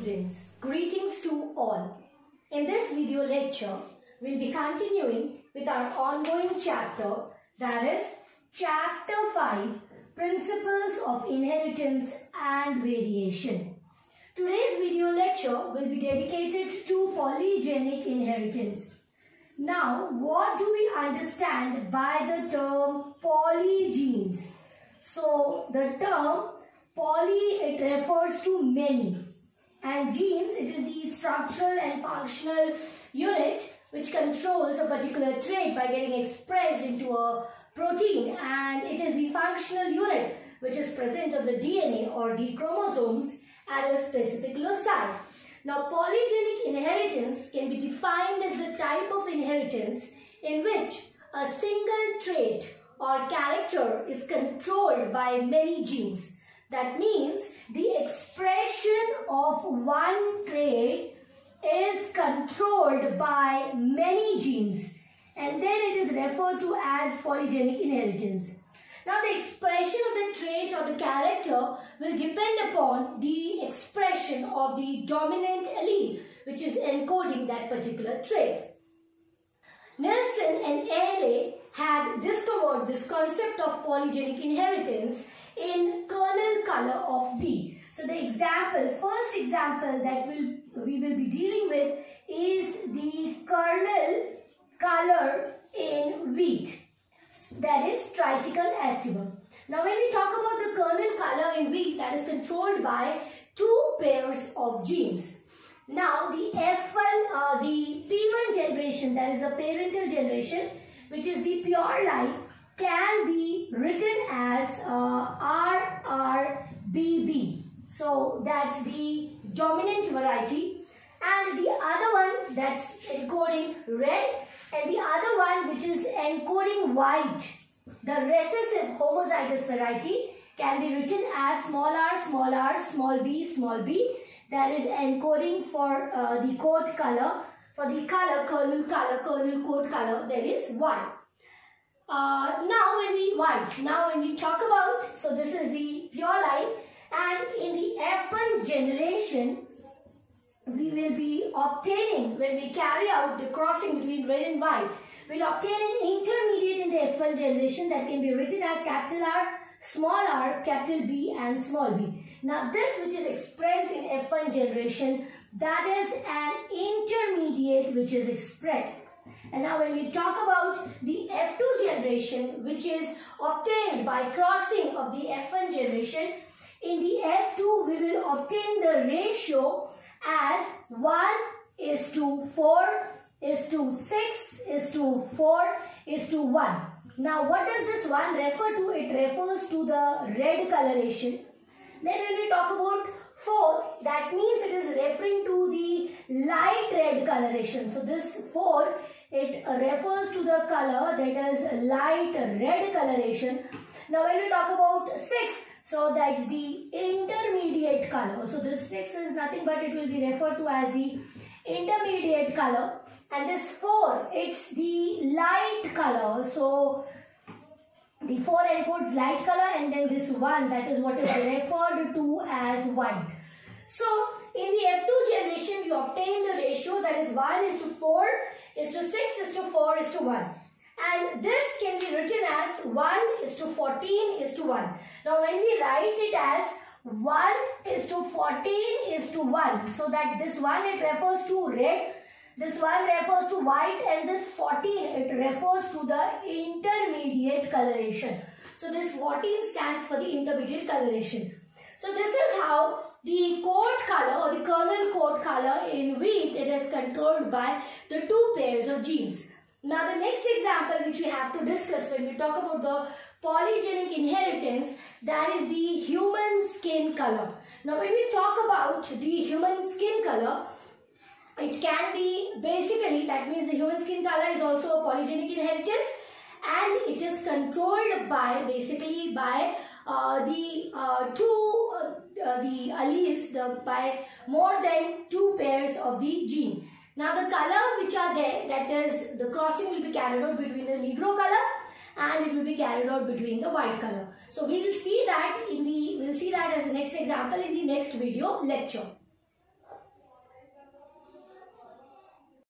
students, greetings to all. In this video lecture, we'll be continuing with our ongoing chapter, that is chapter 5, Principles of Inheritance and Variation. Today's video lecture will be dedicated to polygenic inheritance. Now, what do we understand by the term polygenes? So, the term poly, it refers to many, and genes, it is the structural and functional unit which controls a particular trait by getting expressed into a protein, and it is the functional unit which is present on the DNA or the chromosomes at a specific loci. Now, polygenic inheritance can be defined as the type of inheritance in which a single trait or character is controlled by many genes. That means the expression of one trait is controlled by many genes, and then it is referred to as polygenic inheritance. Now, the expression of the trait or the character will depend upon the expression of the dominant allele which is encoding that particular trait. Nelson and Ehle had discovered this concept of polygenic inheritance in kernel color of wheat. So the first example that we will be dealing with is the kernel color in wheat, that is triticale astibum. Now, when we talk about the kernel color in wheat, that is controlled by two pairs of genes. Now, the F1, the P1 generation, that is the parental generation, which is the pure line, can be written as RRBB. So, that's the dominant variety. And the other one that's encoding red, and the other one which is encoding white, the recessive homozygous variety, can be written as small r, small b, that is encoding for the coat color. For the color, kernel coat color, there is 1. Now when we talk about, so this is the pure line, and in the F1 generation, we will be obtaining, when we carry out the crossing between red and white, we'll obtain an intermediate in the F1 generation that can be written as capital R, capital B and small b. Now this which is expressed in F1 generation, that is an intermediate which is expressed. And now when we talk about the F2 generation, which is obtained by crossing of the F1 generation, in the F2 we will obtain the ratio as 1:6:4:1. Now what does this 1 refer to? It refers to the red coloration. Then when we talk about 4, that means it is referring to the light red coloration. So this 4, it refers to the color that is light red coloration. Now when we talk about 6, so that's the intermediate color. So this 6 is nothing but it will be referred to as the intermediate color. And this 4, it's the light color. So the 4 encodes light color, and then this 1, that is what is referred to as white. So in the F2 generation, we obtain the ratio that is 1:4:6:4:1. And this can be written as 1:14:1. Now when we write it as 1:14:1, so that this 1 it refers to red, this 1 refers to white, and this 14 it refers to the intermediate coloration. So this 14 stands for the intermediate coloration. So this is how the coat color or the kernel coat color in wheat, it is controlled by the two pairs of genes. Now the next example which we have to discuss when we talk about the polygenic inheritance, that is the human skin color. Now when we talk about the human skin color, it can be basically, that means the human skin color is also a polygenic inheritance, and it is controlled by basically by the alleles, by more than 2 pairs of the gene. Now the color which are there, that is the crossing will be carried out between the negro color and it will be carried out between the white color. So we will see that as the next example in the next video lecture.